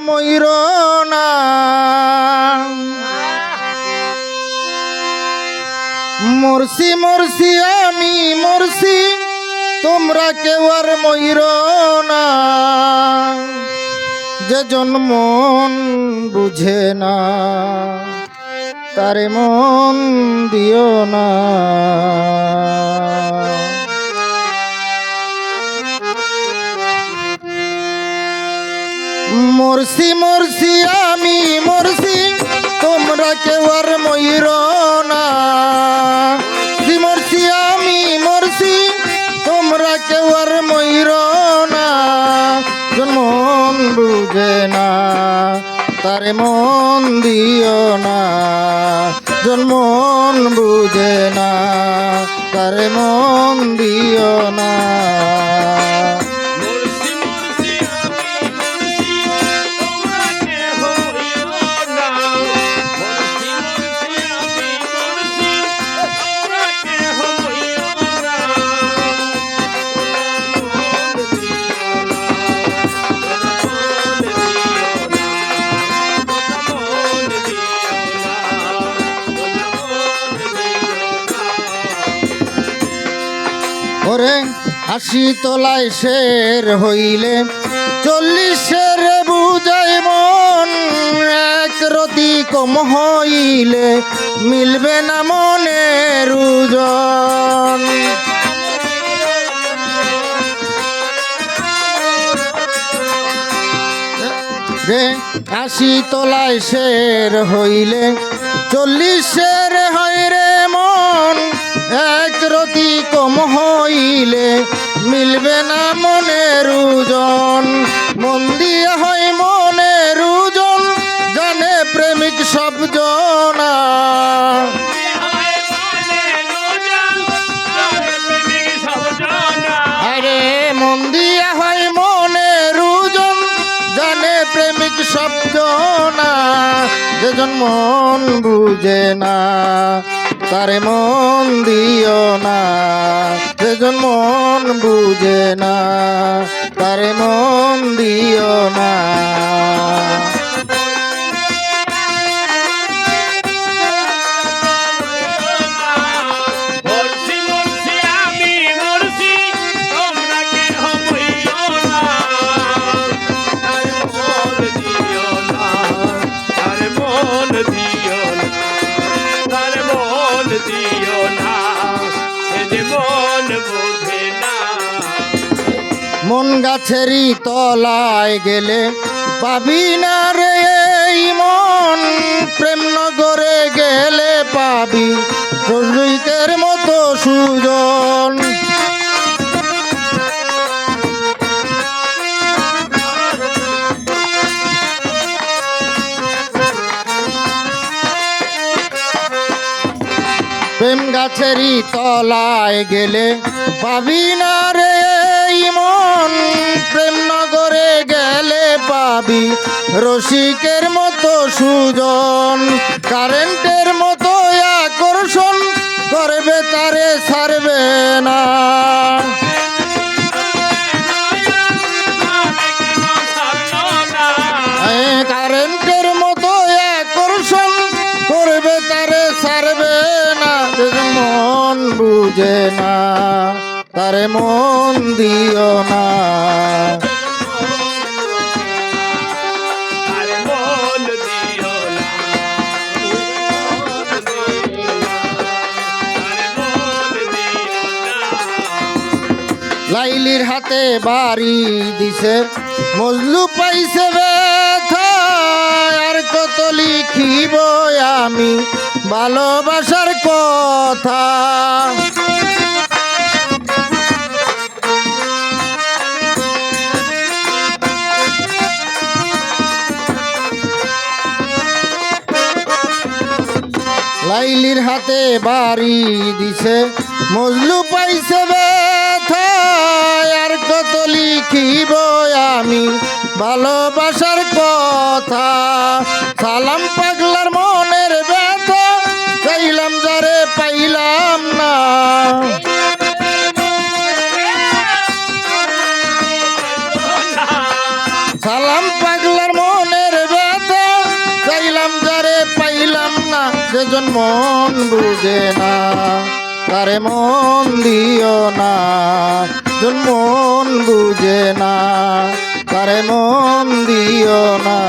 ময়ূর না মরছি মরছি আমি মরছি তোমরা কেউ আর ময়ূর না যে জন্ম বুঝে না তারে মন দিও না। মরছি মরছি আমি মরছি তোমরা কেউ আর ময়ূর না মরছি আমি মরছি তোমরা কেউ আর ময়ূর না মন বুঝে না তারে মন দিও না মন বুঝে না তারে মন দিও না। ওরে ৮০ তলায় শের হইলে ৪০-এর বুঝাই মন এক রতি কম হইলে মিলবে না মনের ওজন। রে ৮০ তলায় শের হইলে ৪০-এর হয় রে মন এক রতি কম হইলে মিলবে না মনের ওজন। মন দিয়া হয় মনের ওজন জানে প্রেমিক সব জনা। আরে মন দিয়া হয় মনের ওজন জানে প্রেমিক সব জনা যেজন মন বুঝে না তারে মন দিও না যেজন মন বুঝে না তারে মন দিও না। মন গাছেরই তলায় গেলে পাবি না রে এই মন প্রেম নগরে গেলে পাবি রসিকের মতো সুজন। প্রেম গাছেরই তলায় গেলে পাবি না রে মন প্রেম নগরে গেলে পাবি রসিকের মতো সুজন। কারেন্টের মতো আকর্ষণ করবে তারে ছাড়বে না। কারেন্টের মতো আকর্ষণ করবে তারে ছাড়বে না মন বুঝে না তারে মন দিও না। লাইলির হাতে বাড়ি দিছে মজলু পাইছে ব্যথা আর কত লিখিব আমি ভালোবাসার কথা। লাইলির হাতে বাড়ি দিছে মজলু পাইছে ব্যথা আর কত লিখিব আমি ভালোবাসার কথা। সালাম পাগলার মনের ব্যথা চাইলাম যারে পাইলাম না। সালাম পাগলার মন যেজন মন বুঝে না তারে মন দিও না, যেজন মন বুঝে না তারে মন দিও না।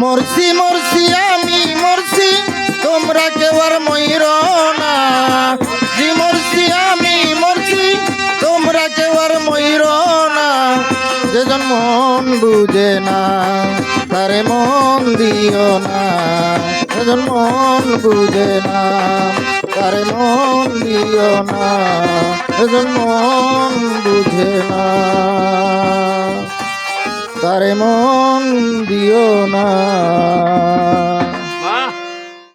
মরছি মরছি আমি মরছি তোমরা কেউ আর মইর না, জি মরছি আমি মরছি তোমরা কেউ আর মইর না, যেজন মন বুঝে না তারে মন দিও না, যেজন মন বুঝে না তারে মন দিও না, যেজন মন বুঝে না তারে মন দিও না।